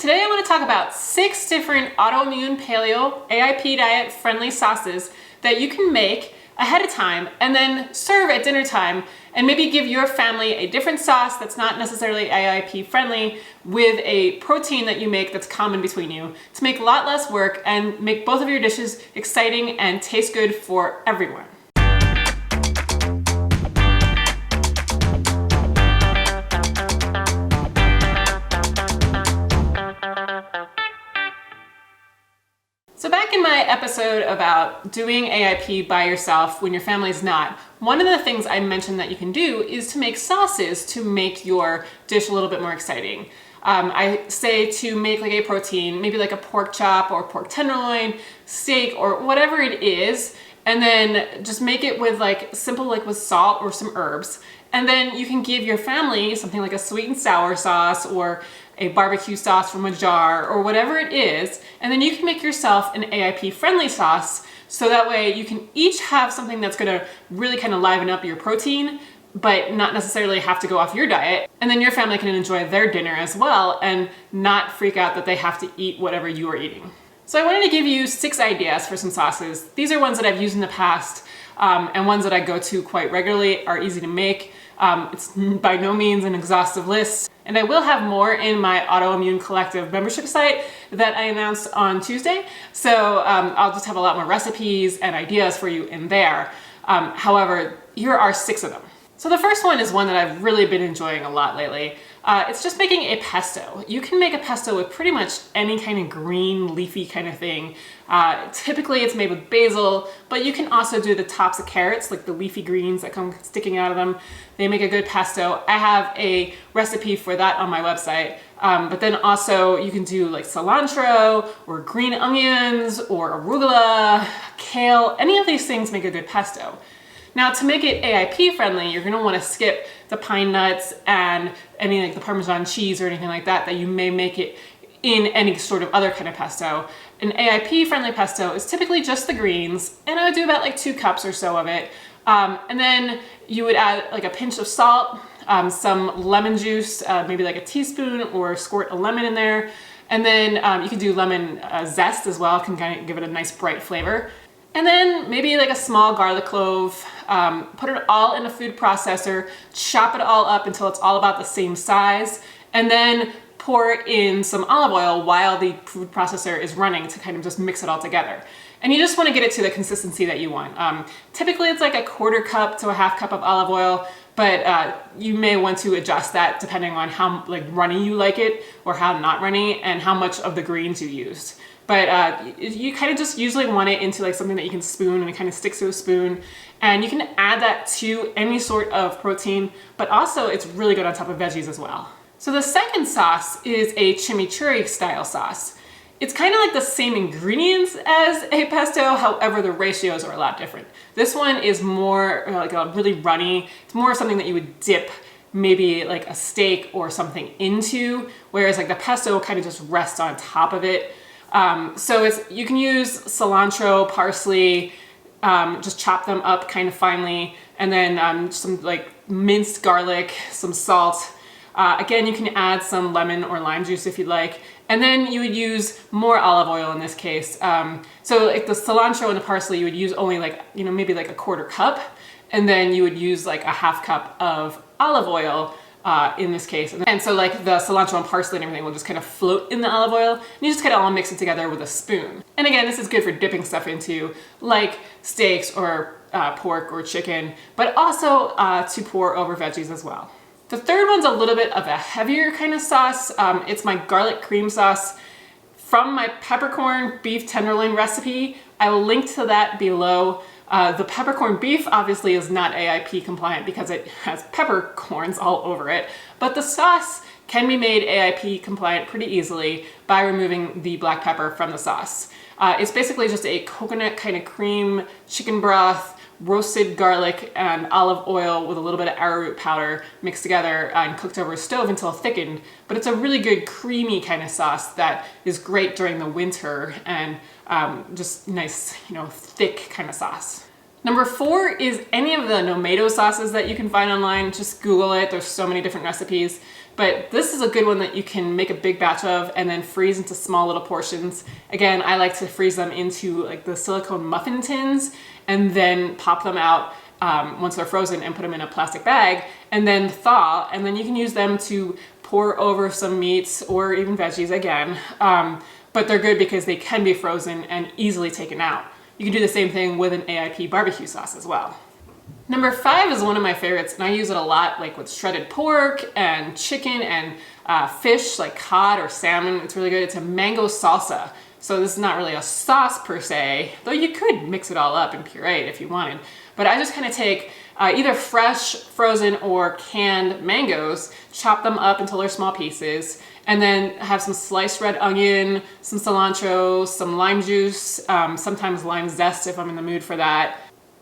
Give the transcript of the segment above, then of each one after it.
Today I want to talk about 6 different autoimmune paleo AIP diet friendly sauces that you can make ahead of time and then serve at dinner time, and maybe give your family a different sauce that's not necessarily AIP friendly with a protein that you make that's common between you to make a lot less work and make both of your dishes exciting and taste good for everyone. So back in my episode about doing AIP by yourself when your family's not, one of the things I mentioned that you can do is to make sauces to make your dish a little bit more exciting. I say to make like a protein, maybe like a pork chop or pork tenderloin, steak or whatever it is, and then just make it with like simple, like with salt or some herbs. And then you can give your family something like a sweet and sour sauce or a barbecue sauce from a jar or whatever it is. And then you can make yourself an AIP friendly sauce. So that way you can each have something that's gonna really kind of liven up your protein, but not necessarily have to go off your diet. And then your family can enjoy their dinner as well and not freak out that they have to eat whatever you are eating. So I wanted to give you 6 ideas for some sauces. These are ones that I've used in the past and ones that I go to quite regularly, are easy to make. It's by no means an exhaustive list. And I will have more in my Autoimmune Collective membership site that I announced on Tuesday. So I'll just have a lot more recipes and ideas for you in there. However, here are 6 of them. So the first one is one that I've really been enjoying a lot lately. It's just making a pesto. You can make a pesto with pretty much any kind of green, leafy kind of thing. Typically it's made with basil, but you can also do the tops of carrots, like the leafy greens that come sticking out of them. They make a good pesto. I have a recipe for that on my website. But then also you can do like cilantro or green onions or arugula, kale. Any of these things make a good pesto. Now, to make it AIP friendly, you're gonna wanna skip the pine nuts and any like the Parmesan cheese or anything like that you may make it in any sort of other kind of pesto. An AIP friendly pesto is typically just the greens, and I would do about like 2 cups or so of it. And then you would add like a pinch of salt, some lemon juice, maybe like a teaspoon or squirt a lemon in there. And then you can do lemon zest as well, can kind of give it a nice bright flavor. And then maybe like a small garlic clove, put it all in a food processor, chop it all up until it's all about the same size, and then pour in some olive oil while the food processor is running to kind of just mix it all together. And you just want to get it to the consistency that you want. Typically it's like a 1/4 cup to a 1/2 cup of olive oil, but you may want to adjust that depending on how like runny you like it or how not runny and how much of the greens you used. But you kind of just usually want it into like something that you can spoon and it kind of sticks to a spoon. And you can add that to any sort of protein, but also it's really good on top of veggies as well. So the second sauce is a chimichurri style sauce. It's kind of like the same ingredients as a pesto, however the ratios are a lot different. This one is more like a really runny, it's more something that you would dip maybe like a steak or something into, whereas like the pesto kind of just rests on top of it. So you can use cilantro, parsley, just chop them up kind of finely, and then some like minced garlic, some salt. Again, you can add some lemon or lime juice if you'd like. And then you would use more olive oil in this case. So like the cilantro and the parsley, you would use only like, maybe like a 1/4 cup. And then you would use like a 1/2 cup of olive oil in this case. And so like the cilantro and parsley and everything will just kind of float in the olive oil, and you just kind of all mix it together with a spoon. And again, this is good for dipping stuff into like steaks or pork or chicken, but also to pour over veggies as well. The third one's a little bit of a heavier kind of sauce. It's my garlic cream sauce from my peppercorn beef tenderloin recipe. I will link to that below. The peppercorn beef obviously is not AIP compliant because it has peppercorns all over it, but the sauce can be made AIP compliant pretty easily by removing the black pepper from the sauce. It's basically just a coconut kind of cream, chicken broth, roasted garlic and olive oil with a little bit of arrowroot powder mixed together and cooked over a stove until thickened. But it's a really good creamy kind of sauce that is great during the winter and just nice, thick kind of sauce. Number 4 is any of the tomato sauces that you can find online. Just Google it. There's so many different recipes. But this is a good one that you can make a big batch of and then freeze into small little portions. Again, I like to freeze them into like the silicone muffin tins and then pop them out once they're frozen and put them in a plastic bag and then thaw, and then you can use them to pour over some meats or even veggies again. But they're good because they can be frozen and easily taken out. You can do the same thing with an AIP barbecue sauce as well. Number 5 is one of my favorites, and I use it a lot, like with shredded pork and chicken and fish, like cod or salmon. It's really good. It's a mango salsa. So this is not really a sauce per se, though you could mix it all up and puree it if you wanted. But I just kind of take either fresh, frozen, or canned mangoes, chop them up until they're small pieces, and then have some sliced red onion, some cilantro, some lime juice, sometimes lime zest if I'm in the mood for that,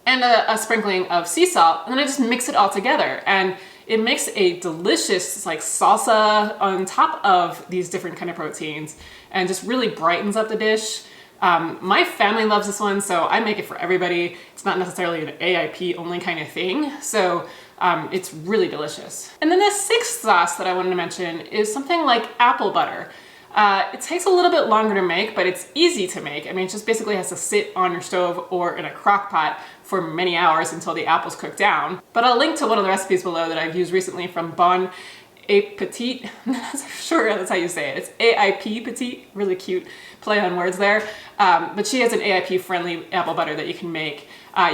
and a sprinkling of sea salt, and then I just mix it all together. And it makes a delicious like salsa on top of these different kind of proteins and just really brightens up the dish. My family loves this one, so I make it for everybody. It's not necessarily an AIP only kind of thing, so it's really delicious. And then the 6th sauce that I wanted to mention is something like apple butter. It takes a little bit longer to make, but it's easy to make. I mean, it just basically has to sit on your stove or in a crock pot for many hours until the apples cook down. But I'll link to one of the recipes below that I've used recently from Bon Appetit. I'm not sure that's how you say it. It's AIP Petit, really cute play on words there. But she has an AIP friendly apple butter that you can make.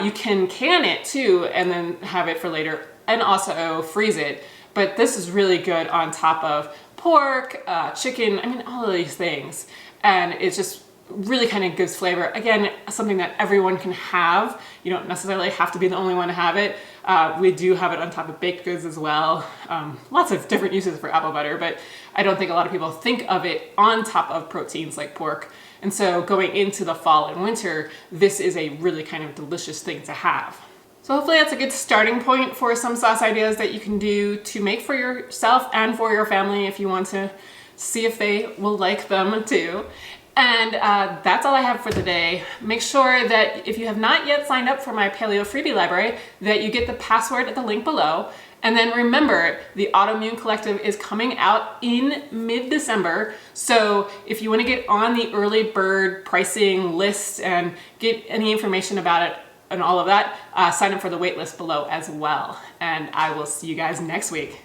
You can can it too and then have it for later and also freeze it. But this is really good on top of pork, chicken, I mean, all of these things. And it just really kind of gives flavor. Again, something that everyone can have. You don't necessarily have to be the only one to have it. We do have it on top of baked goods as well. Lots of different uses for apple butter, but I don't think a lot of people think of it on top of proteins like pork. And so going into the fall and winter, this is a really kind of delicious thing to have. So hopefully that's a good starting point for some sauce ideas that you can do to make for yourself and for your family if you want to see if they will like them too. And that's all I have for today. Make sure that if you have not yet signed up for my Paleo freebie library, that you get the password at the link below. And then remember, the Autoimmune Collective is coming out in mid-December. So if you want to get on the early bird pricing list and get any information about it and all of that, sign up for the wait list below as well. And I will see you guys next week.